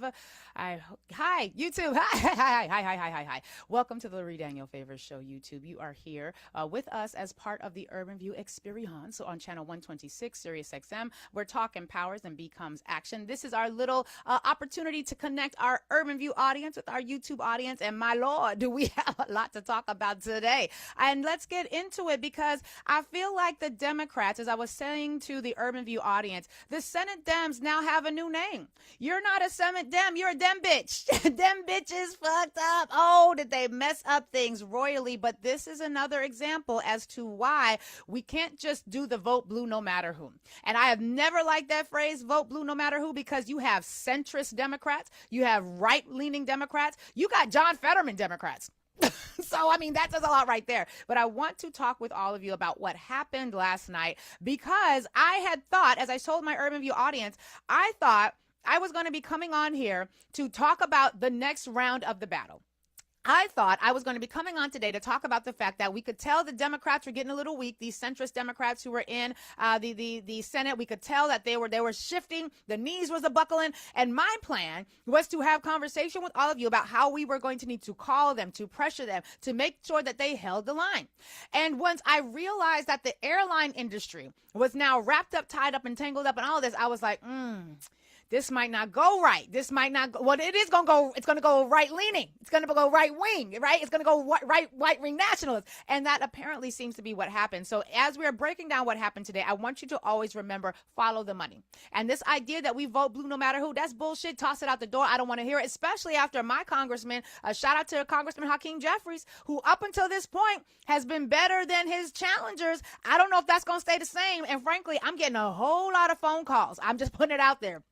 live. Hi, YouTube. Hi. Welcome to the Lurie Daniel Favors Show, YouTube. You are here with us as part of the Urban View Experience. So on channel 126, SiriusXM, where talk empowers and becomes action. This is our little opportunity to connect our Urban View audience with our YouTube audience. And my Lord, do we have a lot to talk about today. And let's get into it, because I feel like the Democrats, as I was saying to the Urban View audience, the Senate Dems now have a new name. You're not a Senate Dem, you're a Dem bitch. Dem bitches fucked up. Oh, did they mess up things royally? But this is another example as to why we can't just do the vote blue no matter who. And I have never liked that phrase, vote blue no matter who, because you have centrist Democrats, you have right-leaning Democrats, you got John Fetterman Democrats. So, I mean, that says a lot right there. But I want to talk with all of you about what happened last night, because I had thought, as I told my Urban View audience, I thought I was going to be coming on here to talk about the next round of the battle. I thought I was going to be coming on today to talk about the fact that we could tell the Democrats were getting a little weak. These centrist Democrats who were in the Senate, we could tell that they were shifting. The knees was a buckling. And my plan was to have conversation with all of you about how we were going to need to call them, to pressure them, to make sure that they held the line. And once I realized that the airline industry was now wrapped up, tied up, and tangled up in all of this, I was like, this might not go right. This might not go. Well, it is going to go. It's going to go right leaning. It's going to go right wing, right? It's going to go right wing nationalists. And that apparently seems to be what happened. So as we're breaking down what happened today, I want you to always remember, follow the money. And this idea that we vote blue no matter who, that's bullshit. Toss it out the door. I don't want to hear it, especially after my congressman, shout out to Congressman Hakeem Jeffries, who up until this point has been better than his challengers. I don't know if that's going to stay the same. And frankly, I'm getting a whole lot of phone calls. I'm just putting it out there.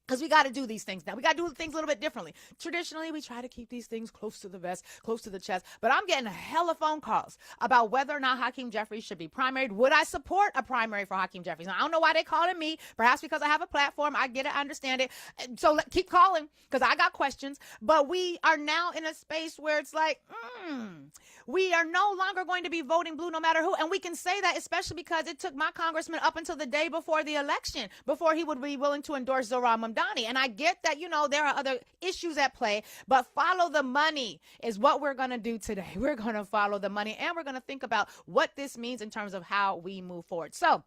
Because we got to do these things now. We got to do things a little bit differently. Traditionally, we try to keep these things close to the vest, close to the chest. But I'm getting a hella phone calls about whether or not Hakeem Jeffries should be primaried. Would I support a primary for Hakeem Jeffries? Now, I don't know why they're calling me. Perhaps because I have a platform. I get it. I understand it. So keep calling, because I got questions. But we are now in a space where it's like, we are no longer going to be voting blue no matter who. And we can say that especially because it took my congressman up until the day before the election before he would be willing to endorse Zohran Mamdani. And I get that, there are other issues at play, but follow the money is what we're going to do today. We're going to follow the money, and we're going to think about what this means in terms of how we move forward. So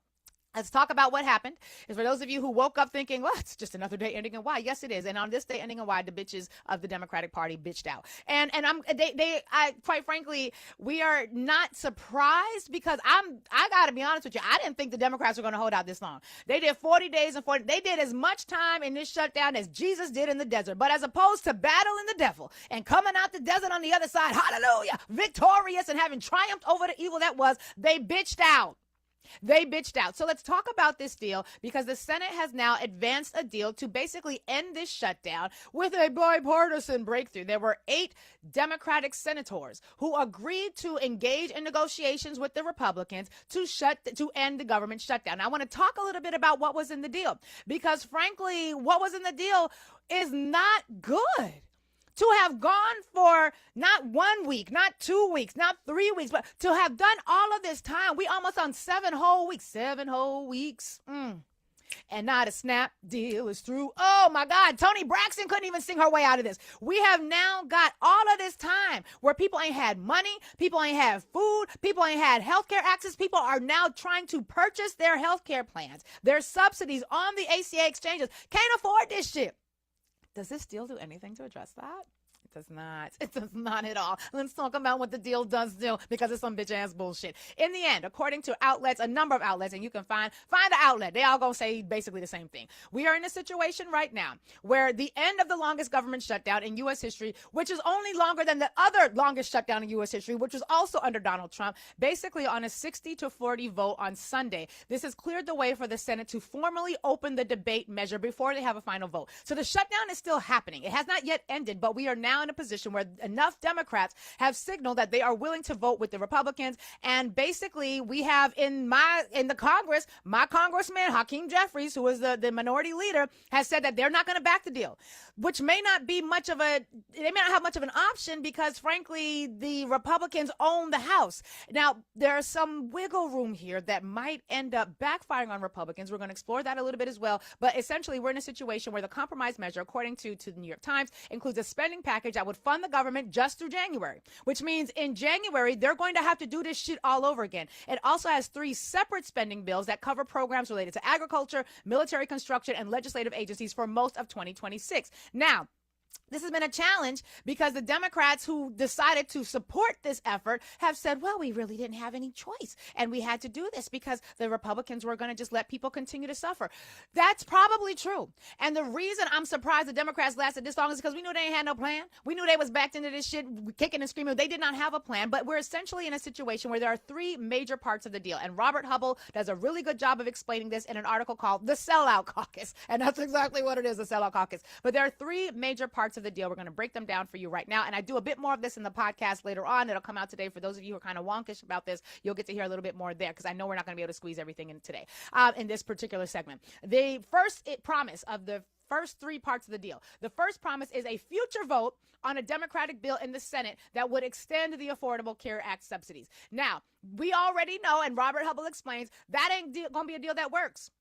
let's talk about what happened. Is for those of you who woke up thinking, well, it's just another day ending in Y. Yes, it is. And on this day ending in Y, the bitches of the Democratic Party bitched out. And I quite frankly, we are not surprised, because I got to be honest with you. I didn't think the Democrats were going to hold out this long. They did 40 days and 40. They did as much time in this shutdown as Jesus did in the desert. But as opposed to battling the devil and coming out the desert on the other side, hallelujah, victorious and having triumphed over the evil that was, they bitched out. They bitched out. So let's talk about this deal, because the Senate has now advanced a deal to basically end this shutdown with a bipartisan breakthrough. There were 8 Democratic senators who agreed to engage in negotiations with the Republicans to end the government shutdown. Now, I want to talk a little bit about what was in the deal, because frankly, what was in the deal is not good. To have gone for not 1 week, not 2 weeks, not 3 weeks, but to have done all of this time, we almost on 7 whole weeks. And not a snap deal is through. Oh my God, Toni Braxton couldn't even sing her way out of this. We have now got all of this time where people ain't had money, people ain't had food, people ain't had healthcare access. People are now trying to purchase their healthcare plans, their subsidies on the ACA exchanges. Can't afford this shit. Does this deal do anything to address that? It does not. It does not at all. Let's talk about what the deal does do, because it's some bitch ass bullshit. In the end, according to outlets, a number of outlets, and you can find the outlet. They all gonna say basically the same thing. We are in a situation right now where the end of the longest government shutdown in U.S. history, which is only longer than the other longest shutdown in U.S. history, which was also under Donald Trump, basically on a 60-40 vote on Sunday. This has cleared the way for the Senate to formally open the debate measure before they have a final vote. So the shutdown is still happening. It has not yet ended, but we are now now in a position where enough Democrats have signaled that they are willing to vote with the Republicans. And basically, we have in the Congress, my congressman, Hakeem Jeffries, who is the minority leader, has said that they're not going to back the deal, which may not be much of they may not have much of an option because, frankly, the Republicans own the House. Now, there's some wiggle room here that might end up backfiring on Republicans. We're going to explore that a little bit as well. But essentially, we're in a situation where the compromise measure, according to the New York Times, includes a spending package that would fund the government just through January, which means in January, they're going to have to do this shit all over again. It also has 3 separate spending bills that cover programs related to agriculture, military construction, and legislative agencies for most of 2026. Now, this has been a challenge because the Democrats who decided to support this effort have said, well, we really didn't have any choice. And we had to do this because the Republicans were going to just let people continue to suffer. That's probably true. And the reason I'm surprised the Democrats lasted this long is because we knew they ain't had no plan. We knew they was backed into this shit, kicking and screaming. They did not have a plan. But we're essentially in a situation where there are 3 major parts of the deal. And Robert Hubble does a really good job of explaining this in an article called The Sellout Caucus. And that's exactly what it is, the Sellout Caucus. But there are 3 major parts of the deal. We're going to break them down for you right now. And I do a bit more of this in the podcast later on. It'll come out today. For those of you who are kind of wonkish about this, you'll get to hear a little bit more there because I know we're not going to be able to squeeze everything in today in this particular segment. The first promise of the first 3 parts of the deal. The first promise is a future vote on a Democratic bill in the Senate that would extend the Affordable Care Act subsidies. Now, we already know, and Robert Hubble explains, that ain't going to be a deal that works.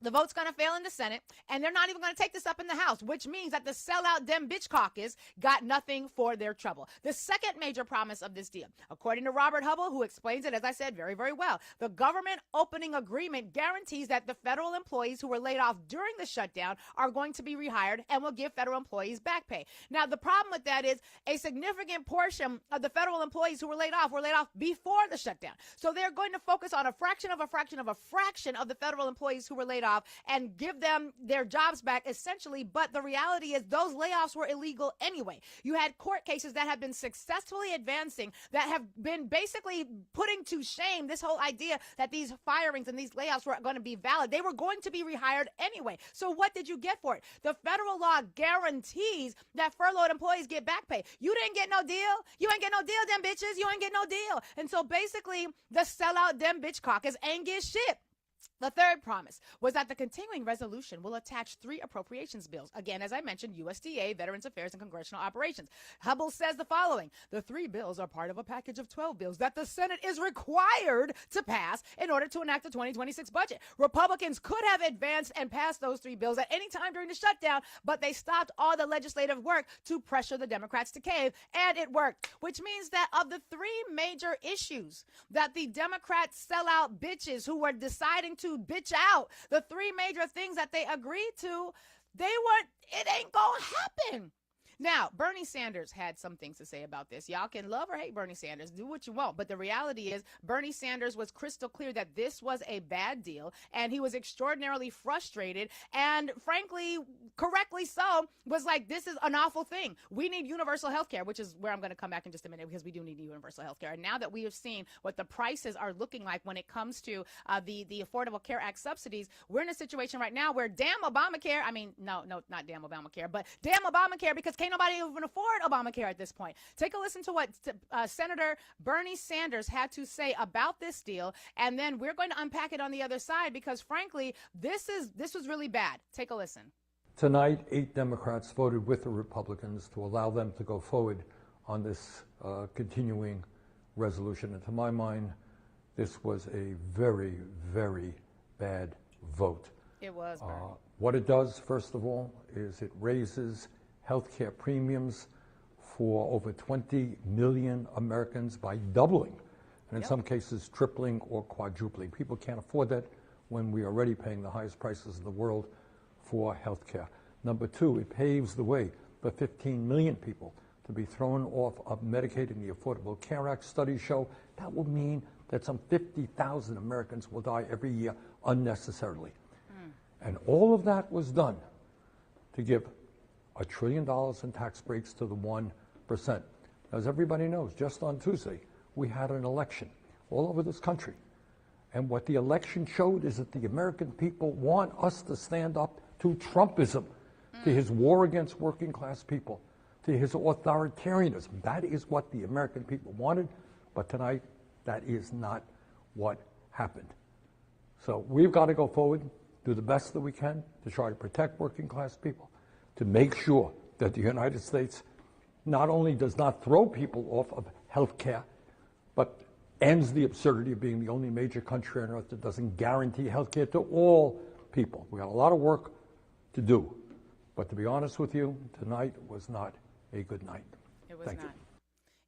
The vote's going to fail in the Senate, and they're not even going to take this up in the House, which means that the sellout Dem bitch caucus got nothing for their trouble. The second major promise of this deal, according to Robert Hubble, who explains it, as I said, very, very well, the government opening agreement guarantees that the federal employees who were laid off during the shutdown are going to be rehired and will give federal employees back pay. Now, the problem with that is a significant portion of the federal employees who were laid off before the shutdown. So they're going to focus on a fraction of the federal employees who were laid off and give them their jobs back, essentially. But the reality is those layoffs were illegal anyway. You had court cases that have been successfully advancing that have been basically putting to shame this whole idea that these firings and these layoffs were going to be valid. They were going to be rehired anyway. So what did you get for it? The federal law guarantees that furloughed employees get back pay. You didn't get no deal. You ain't get no deal, them bitches. You ain't get no deal. And so basically the sellout Dem bitch caucus ain't get shit. The third promise was that the continuing resolution will attach 3 appropriations bills. Again, as I mentioned, USDA, Veterans Affairs, and Congressional Operations. Hubble says the following: the 3 bills are part of a package of 12 bills that the Senate is required to pass in order to enact the 2026 budget. Republicans could have advanced and passed those 3 bills at any time during the shutdown, but they stopped all the legislative work to pressure the Democrats to cave, and it worked, which means that of the 3 major issues that the Democrats sellout bitches who were deciding to bitch out, the 3 major things that they agreed to, it ain't gonna happen. Now, Bernie Sanders had some things to say about this. Y'all can love or hate Bernie Sanders, do what you want. But the reality is Bernie Sanders was crystal clear that this was a bad deal, and he was extraordinarily frustrated and, frankly, correctly so, was like, this is an awful thing. We need universal health care, which is where I'm going to come back in just a minute, because we do need universal health care. And now that we have seen what the prices are looking like when it comes to the Affordable Care Act subsidies, we're in a situation right now where damn Obamacare, no, not damn Obamacare, but damn Obamacare, because can't nobody even afford Obamacare at this point. Take a listen to what Senator Bernie Sanders had to say about this deal, and then we're going to unpack it on the other side because, frankly, this was really bad. Take a listen. Tonight, 8 Democrats voted with the Republicans to allow them to go forward on this continuing resolution. And to my mind, this was a very, very bad vote. It was, Bernie. What it does, first of all, is it raises healthcare premiums for over 20 million Americans by doubling, and in some cases tripling or quadrupling. People can't afford that when we are already paying the highest prices in the world for healthcare. Number 2, it paves the way for 15 million people to be thrown off of Medicaid and the Affordable Care Act. Studies show that will mean that some 50,000 Americans will die every year unnecessarily. And all of that was done to give $1 trillion in tax breaks to the 1%. As everybody knows, just on Tuesday, we had an election all over this country. And what the election showed is that the American people want us to stand up to Trumpism, to his war against working class people, to his authoritarianism. That is what the American people wanted, but tonight that is not what happened. So we've got to go forward, do the best that we can to try to protect working class people, to make sure that the United States not only does not throw people off of health care, but ends the absurdity of being the only major country on earth that doesn't guarantee health care to all people. We got a lot of work to do. But to be honest with you, tonight was not a good night. It was Thank not. you.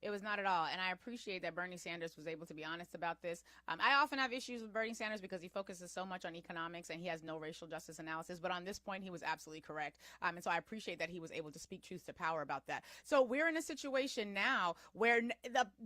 It was not at all. And I appreciate that Bernie Sanders was able to be honest about this. I often have issues with Bernie Sanders because he focuses so much on economics and he has no racial justice analysis. But on this point, he was absolutely correct. And so I appreciate that he was able to speak truth to power about that. So we're in a situation now where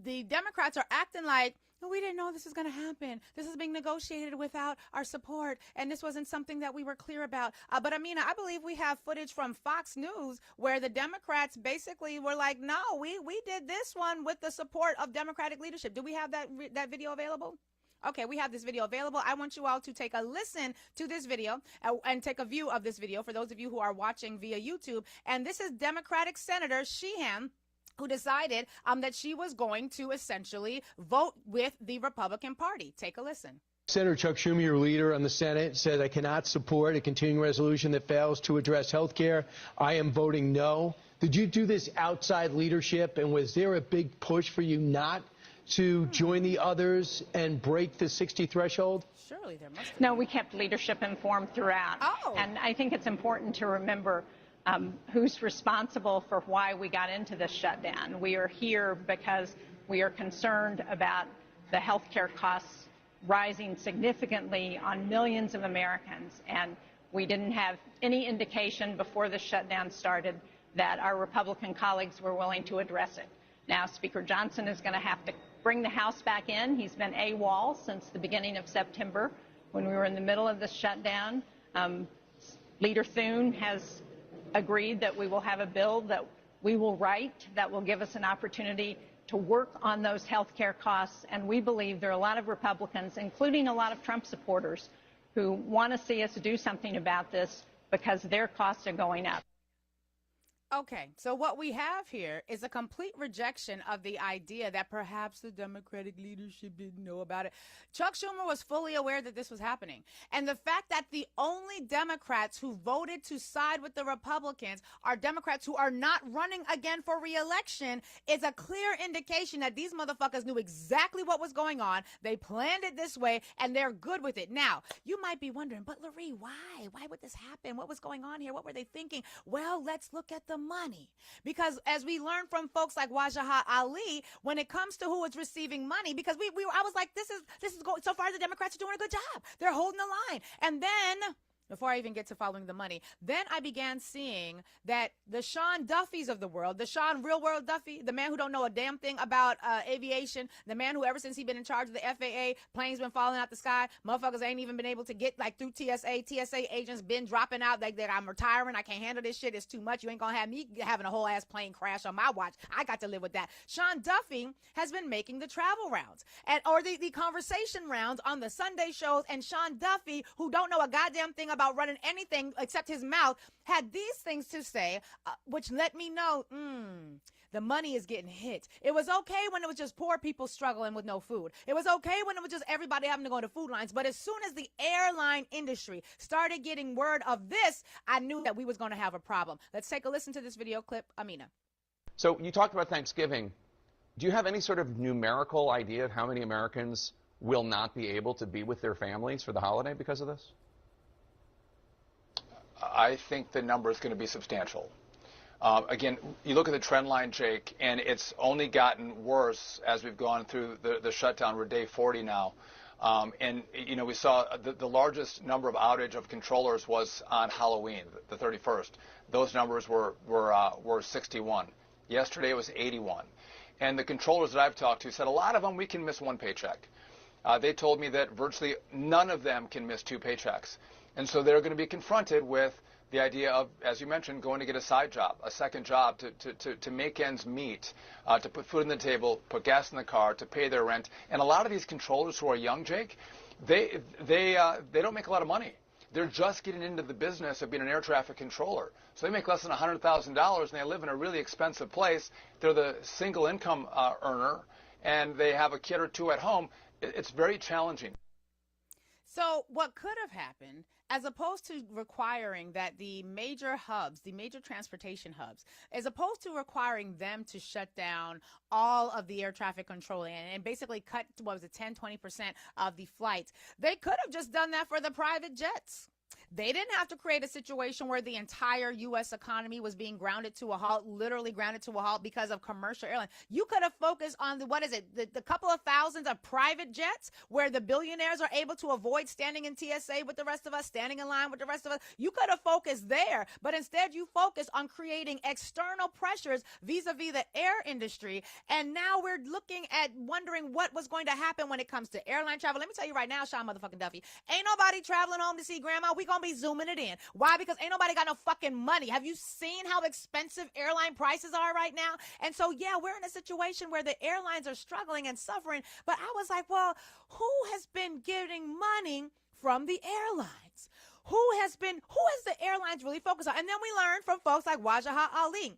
the Democrats are acting like, no, we didn't know this was going to happen. This is being negotiated without our support, and this wasn't something that we were clear about. But Amina, I believe we have footage from Fox News where the Democrats basically were like, no, we did this one with the support of Democratic leadership. Do we have that video available? Okay, we have this video available. I want you all to take a listen to this video and take a view of this video for those of you who are watching via YouTube. And this is Democratic Senator Sheehan, who decided that she was going to essentially vote with the Republican Party. Take a listen. Senator Chuck Schumer, your leader on the Senate, said, I cannot support a continuing resolution that fails to address health care. I am voting no. Did you do this outside leadership, and was there a big push for you not to join the others and break the 60 threshold? Surely there must be. No, we kept leadership informed throughout. Oh. And I think it's important to remember who's responsible for why we got into this shutdown. We are here because we are concerned about the health care costs rising significantly on millions of Americans. And we didn't have any indication before the shutdown started that our Republican colleagues were willing to address it. Now, Speaker Johnson is going to have to bring the House back in. He's been AWOL since the beginning of September when we were in the middle of this shutdown. Leader Thune has agreed that we will have a bill that we will write that will give us an opportunity to work on those health care costs. And we believe there are a lot of Republicans, including a lot of Trump supporters, who want to see us do something about this because their costs are going up. Okay, so what we have here is a complete rejection of the idea that perhaps the Democratic leadership didn't know about it. Chuck Schumer was fully aware that this was happening. And the fact that the only Democrats who voted to side with the Republicans are Democrats who are not running again for re-election is a clear indication that these motherfuckers knew exactly what was going on. They planned it this way, and they're good with it. Now, you might be wondering, but Lurie, why? Why would this happen? What was going on here? What were they thinking? Well, let's look at the money, because as we learned from folks like Wajahat Ali, when it comes to who is receiving money, because I was like, this is going, so far the Democrats are doing a good job. They're holding the line. And then before I even get to following the money, then I began seeing that the Sean Duffys of the world, the Sean Real World Duffy, the man who don't know a damn thing about aviation, the man who ever since he been in charge of the FAA, planes been falling out the sky, motherfuckers ain't even been able to get like through TSA agents been dropping out like that. I'm retiring, I can't handle this shit, it's too much, you ain't gonna have me having a whole ass plane crash on my watch. I got to live with that. Sean Duffy has been making the travel rounds or the conversation rounds on the Sunday shows, and Sean Duffy, who don't know a goddamn thing about running anything except his mouth, had these things to say, which let me know the money is getting hit. It was okay when it was just poor people struggling with no food. It was okay when it was just everybody having to go to food lines. But as soon as the airline industry started getting word of this, I knew that we was going to have a problem. Let's take a listen to this video clip. Amina. So you talked about Thanksgiving. Do you have any sort of numerical idea of how many Americans will not be able to be with their families for the holiday because of this? I think the number is going to be substantial. Again, you look at the trend line, Jake, and it's only gotten worse as we've gone through the shutdown. We're day 40 now. And, you know, we saw the largest number of outage of controllers was on Halloween, the 31st. Those numbers were 61. Yesterday it was 81. And the controllers that I've talked to said a lot of them, we can miss one paycheck. They told me that virtually none of them can miss two paychecks. And so they're going to be confronted with the idea of, as you mentioned, going to get a side job, a second job to make ends meet, to put food on the table, put gas in the car, to pay their rent. And a lot of these controllers who are young, Jake, they don't make a lot of money. they're just getting into the business of being an air traffic controller. So they make less than $100,000 and they live in a really expensive place. They're the single income earner and they have a kid or two at home. It's very challenging. So what could have happened, as opposed to requiring that the major hubs, the major transportation hubs, as opposed to requiring them to shut down all of the air traffic control and basically cut, 10-20% of the flights, they could have just done that for the private jets. They didn't have to create a situation where the entire U.S. economy was being grounded to a halt, literally grounded to a halt because of commercial airlines. You could have focused on the couple of thousands of private jets where the billionaires are able to avoid standing in TSA with the rest of us, standing in line with the rest of us. You could have focused there, but instead you focused on creating external pressures vis-a-vis the air industry. And now we're looking at wondering what was going to happen when it comes to airline travel. Let me tell you right now, Sean motherfucking Duffy, ain't nobody traveling home to see grandma. We gonna be zooming it in. Why? Because ain't nobody got no fucking money. Have you seen how expensive airline prices are right now? And so, yeah, we're in a situation where the airlines are struggling and suffering. But I was like, well, who has been getting money from the airlines? Who has the airlines really focused on? And then we learned from folks like Wajahat Ali.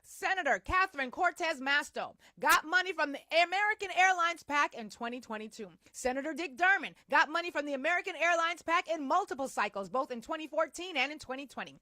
Senator Catherine Cortez Masto got money from the American Airlines PAC in 2022. Senator Dick Durbin got money from the American Airlines PAC in multiple cycles, both in 2014 and in 2020.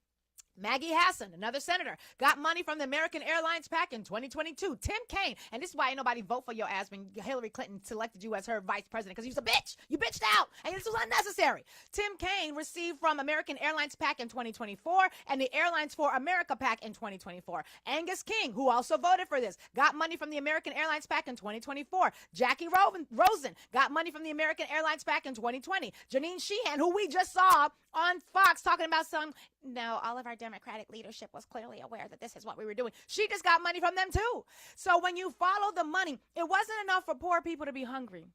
Maggie Hassan, another senator, got money from the American Airlines PAC in 2022. Tim Kaine, and this is why ain't nobody vote for your ass when Hillary Clinton selected you as her vice president, because you was a bitch. You bitched out, and this was unnecessary. Tim Kaine received from American Airlines PAC in 2024 and the Airlines for America PAC in 2024. Angus King, who also voted for this, got money from the American Airlines PAC in 2024. Jackie Rosen got money from the American Airlines PAC in 2020. Janine Sheehan, who we just saw on Fox talking about all of our Democratic leadership was clearly aware that this is what we were doing. She just got money from them too. So when you follow the money, it wasn't enough for poor people to be hungry.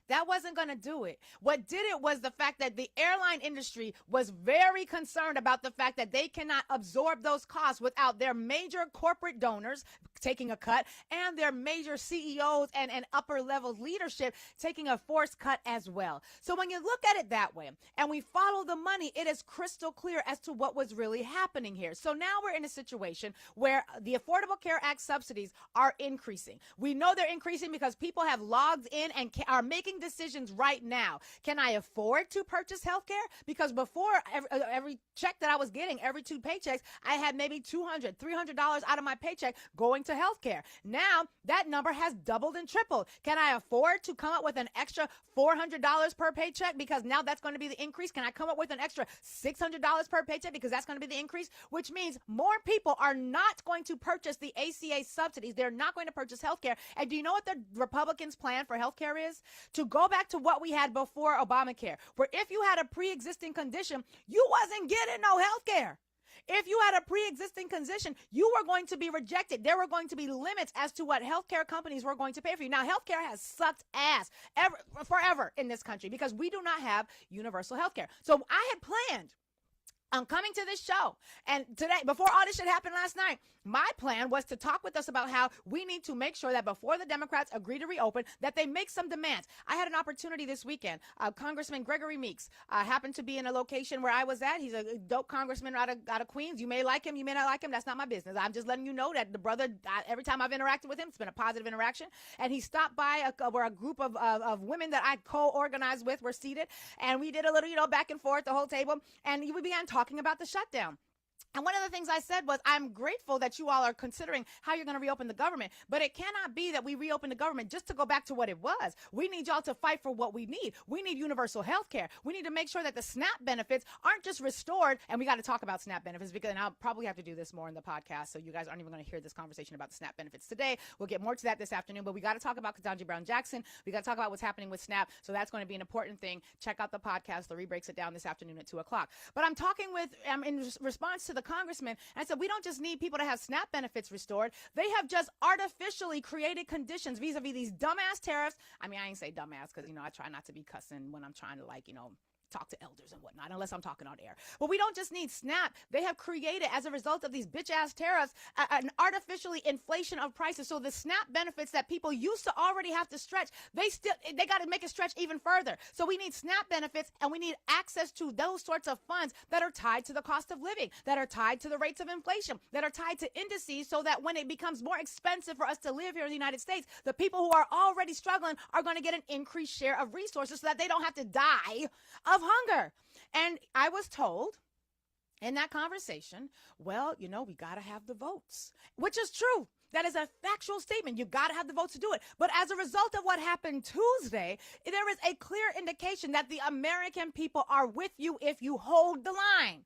That wasn't going to do it. What did it was the fact that the airline industry was very concerned about the fact that they cannot absorb those costs without their major corporate donors taking a cut and their major CEOs and upper level leadership taking a forced cut as well. So when you look at it that way and we follow the money, it is crystal clear as to what was really happening here. So now we're in a situation where the Affordable Care Act subsidies are increasing. We know they're increasing because people have logged in and are making decisions right now. Can I afford to purchase health care? Because before every check that I was getting, every 2 paychecks, I had maybe $200, $300 out of my paycheck going to health care. Now that number has doubled and tripled. Can I afford to come up with an extra $400 per paycheck? Because now that's going to be the increase. Can I come up with an extra $600 per paycheck? Because that's going to be the increase, which means more people are not going to purchase the ACA subsidies. They're not going to purchase health care. And do you know what the Republicans' plan for health care is? To go back to what we had before Obamacare, where if you had a pre-existing condition, you wasn't getting no health care. If you had a pre-existing condition, you were going to be rejected. There were going to be limits as to what healthcare companies were going to pay for you. Now, healthcare has sucked ass forever in this country because we do not have universal healthcare. So I had planned I'm coming to this show. And today, before all this shit happened last night, my plan was to talk with us about how we need to make sure that before the Democrats agree to reopen, that they make some demands. I had an opportunity this weekend. Congressman Gregory Meeks happened to be in a location where I was at. He's a dope congressman out of Queens. You may like him. You may not like him. That's not my business. I'm just letting you know that the brother, every time I've interacted with him, it's been a positive interaction. And he stopped by where a group of women that I co-organized with were seated. And we did a little, back and forth, the whole table. And we began talking about the shutdown. And one of the things I said was, I'm grateful that you all are considering how you're going to reopen the government, but it cannot be that we reopen the government just to go back to what it was. We need y'all to fight for what we need. We need universal health care. We need to make sure that the SNAP benefits aren't just restored. And we got to talk about SNAP benefits because, and I'll probably have to do this more in the podcast, so you guys aren't even going to hear this conversation about the SNAP benefits today. We'll get more to that this afternoon, but we got to talk about Ketanji Brown Jackson. We got to talk about what's happening with SNAP. So that's going to be an important thing. Check out the podcast. Lurie breaks it down this afternoon at 2:00. But I'm talking with, in response to the congressman, and I said, we don't just need people to have SNAP benefits restored. They have just artificially created conditions vis-a-vis these dumbass tariffs. I mean, I ain't say dumbass because, I try not to be cussing when I'm trying to talk to elders and whatnot, unless I'm talking on air. But we don't just need SNAP. They have created, as a result of these bitch-ass tariffs, an artificially inflation of prices. So the SNAP benefits that people used to already have to stretch, they got to make it stretch even further. So we need SNAP benefits, and we need access to those sorts of funds that are tied to the cost of living, that are tied to the rates of inflation, that are tied to indices, so that when it becomes more expensive for us to live here in the United States, the people who are already struggling are going to get an increased share of resources so that they don't have to die of hunger. And I was told in that conversation, well, we got to have the votes, which is true. That is a factual statement. You got to have the votes to do it. But as a result of what happened Tuesday, there is a clear indication that the American people are with you if you hold the line.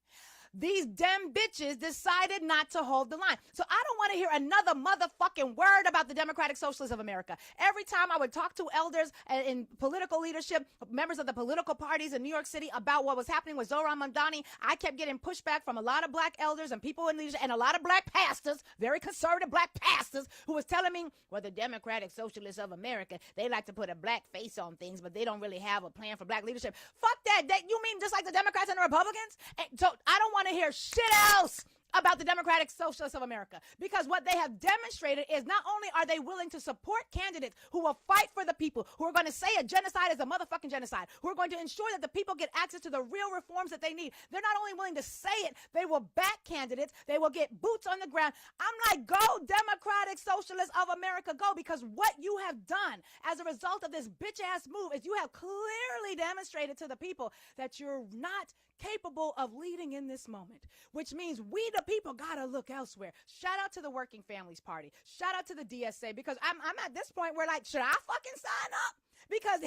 These Dem bitches decided not to hold the line. So I don't want to hear another motherfucking word about the Democratic Socialists of America. Every time I would talk to elders in political leadership, members of the political parties in New York City about what was happening with Zohran Mamdani, I kept getting pushback from a lot of black elders and people in leadership and a lot of black pastors, very conservative black pastors, who was telling me, well, the Democratic Socialists of America, they like to put a black face on things, but they don't really have a plan for black leadership. Fuck that. You mean just like the Democrats and the Republicans? And so I don't want to hear shit else about the Democratic Socialists of America, because what they have demonstrated is not only are they willing to support candidates who will fight for the people, who are going to say a genocide is a motherfucking genocide, who are going to ensure that the people get access to the real reforms that they need. They're not only willing to say it, they will back candidates, they will get boots on the ground. I'm like, go Democratic Socialists of America, go, because what you have done as a result of this bitch-ass move is you have clearly demonstrated to the people that you're not capable of leading in this moment, which means we the people gotta look elsewhere. Shout out to the Working Families Party. Shout out to the DSA, because I'm at this point where, like, should I fucking sign up? Because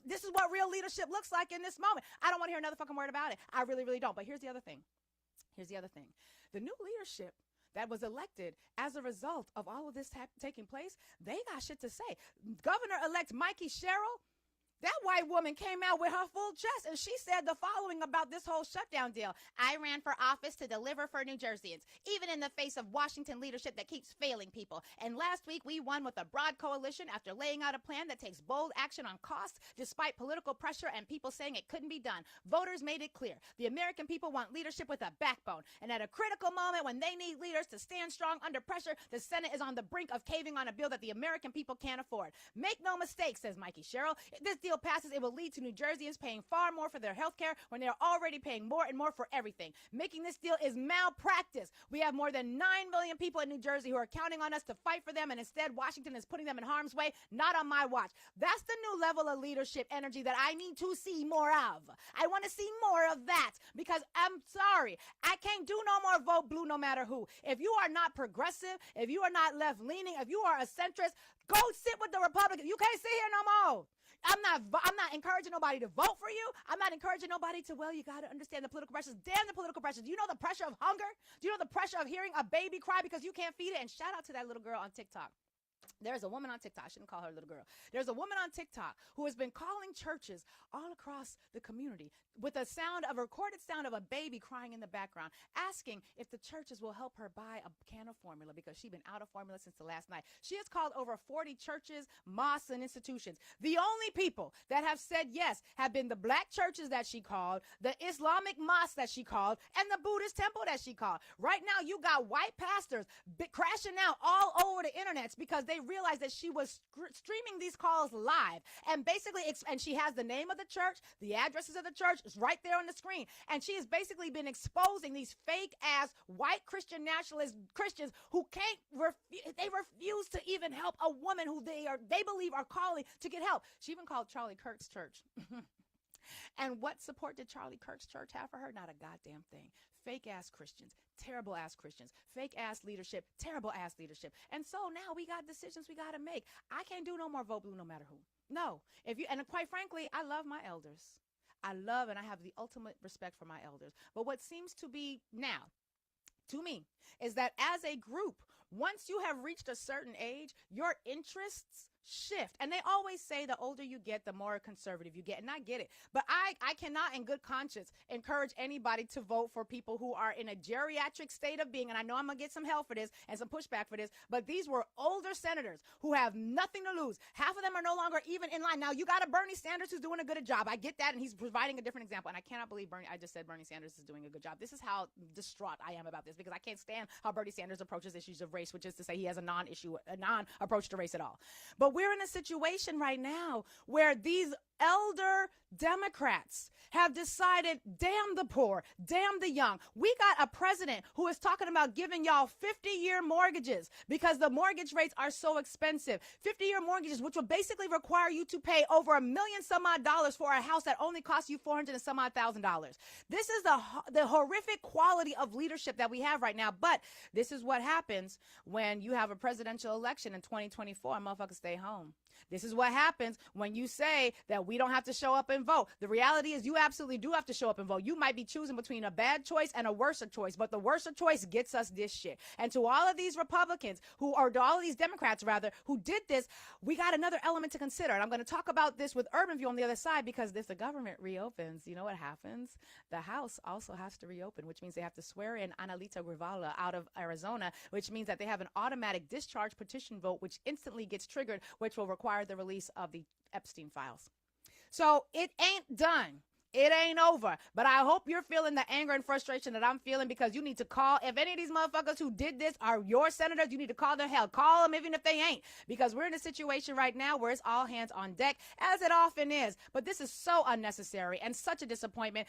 this is what real leadership looks like in this moment. I don't want to hear another fucking word about it. I really, really don't. But here's the other thing. The new leadership that was elected as a result of all of this taking place, they got shit to say. Governor-elect Mikey Sherrill, that white woman came out with her full chest, and she said the following about this whole shutdown deal. I ran for office to deliver for New Jerseyans, even in the face of Washington leadership that keeps failing people. And last week, we won with a broad coalition after laying out a plan that takes bold action on costs, despite political pressure and people saying it couldn't be done. Voters made it clear. The American people want leadership with a backbone. And at a critical moment when they need leaders to stand strong under pressure, the Senate is on the brink of caving on a bill that the American people can't afford. Make no mistake, says Mikey Sherrill, if this deal passes, it will lead to New Jerseyans paying far more for their health care when they're already paying more and more for everything. Making this deal is malpractice. We have more than 9 million people in New Jersey who are counting on us to fight for them, and instead Washington is putting them in harm's way. Not on my watch. That's the new level of leadership energy that I need to see more of. I want to see more of that, because I'm sorry, I can't do no more vote blue no matter who. If you are not progressive, if you are not left-leaning, if you are a centrist, go sit with the Republicans. You can't sit here no more. I'm not encouraging nobody to vote for you. I'm not encouraging nobody to, well, you got to understand the political pressures. Damn the political pressures. Do you know the pressure of hunger? Do you know the pressure of hearing a baby cry because you can't feed it? And shout out to that little girl on TikTok. There's a woman on TikTok. I shouldn't call her a little girl. There's a woman on TikTok who has been calling churches all across the community with a recorded sound of a baby crying in the background, asking if the churches will help her buy a can of formula because she's been out of formula since the last night. She has called over 40 churches, mosques, and institutions. The only people that have said yes have been the black churches that she called, the Islamic mosque that she called, and the Buddhist temple that she called. Right now, you got white pastors crashing out all over the internets because they realized that she was streaming these calls live, and basically, and she has the name of the church, the addresses of the church is right there on the screen, and she has basically been exposing these fake ass white Christian nationalist Christians who they refuse to even help a woman who they believe are calling to get help. She even called Charlie Kirk's church. And what support did Charlie Kirk's church have for her? Not a goddamn thing. Fake ass Christians, terrible ass Christians, fake ass leadership, terrible ass leadership. And so now we got decisions we got to make. I can't do no more vote blue no matter who. No. And quite frankly, I love my elders. I love and I have the ultimate respect for my elders. But what seems to be now, to me, is that as a group, once you have reached a certain age, your interests shift. And they always say the older you get, the more conservative you get. And I get it. But I cannot in good conscience encourage anybody to vote for people who are in a geriatric state of being. And I know I'm going to get some hell for this and some pushback for this, but these were older senators who have nothing to lose. Half of them are no longer even in line. Now, you got a Bernie Sanders who's doing a good job. I get that, and he's providing a different example. And I cannot believe I just said Bernie Sanders is doing a good job. This is how distraught I am about this, because I can't stand how Bernie Sanders approaches issues of race, which is to say he has a non-approach to race at all. But we're in a situation right now where these elder Democrats have decided, damn the poor, damn the young. We got a president who is talking about giving y'all 50-year mortgages because the mortgage rates are so expensive. 50-year mortgages, which will basically require you to pay over $1 million some odd dollars for a house that only costs you $400 and some odd thousand dollars. This is the horrific quality of leadership that we have right now. But this is what happens when you have a presidential election in 2024 and motherfuckers stay home. This is what happens when you say that we don't have to show up and vote. The reality is you absolutely do have to show up and vote. You might be choosing between a bad choice and a worser choice, but the worser choice gets us this shit. And to all of these Republicans to all of these Democrats rather, who did this, we got another element to consider. And I'm going to talk about this with Urban View on the other side, because if the government reopens, you know what happens? The House also has to reopen, which means they have to swear in Analita Grivala out of Arizona, which means that they have an automatic discharge petition vote, which instantly gets triggered, which will require the release of the Epstein files. So it ain't done. It ain't over. But I hope you're feeling the anger and frustration that I'm feeling, because you need to call. If any of these motherfuckers who did this are your senators, you need to call their hell. Call them even if they ain't, because we're in a situation right now where it's all hands on deck, as it often is. But this is so unnecessary and such a disappointment,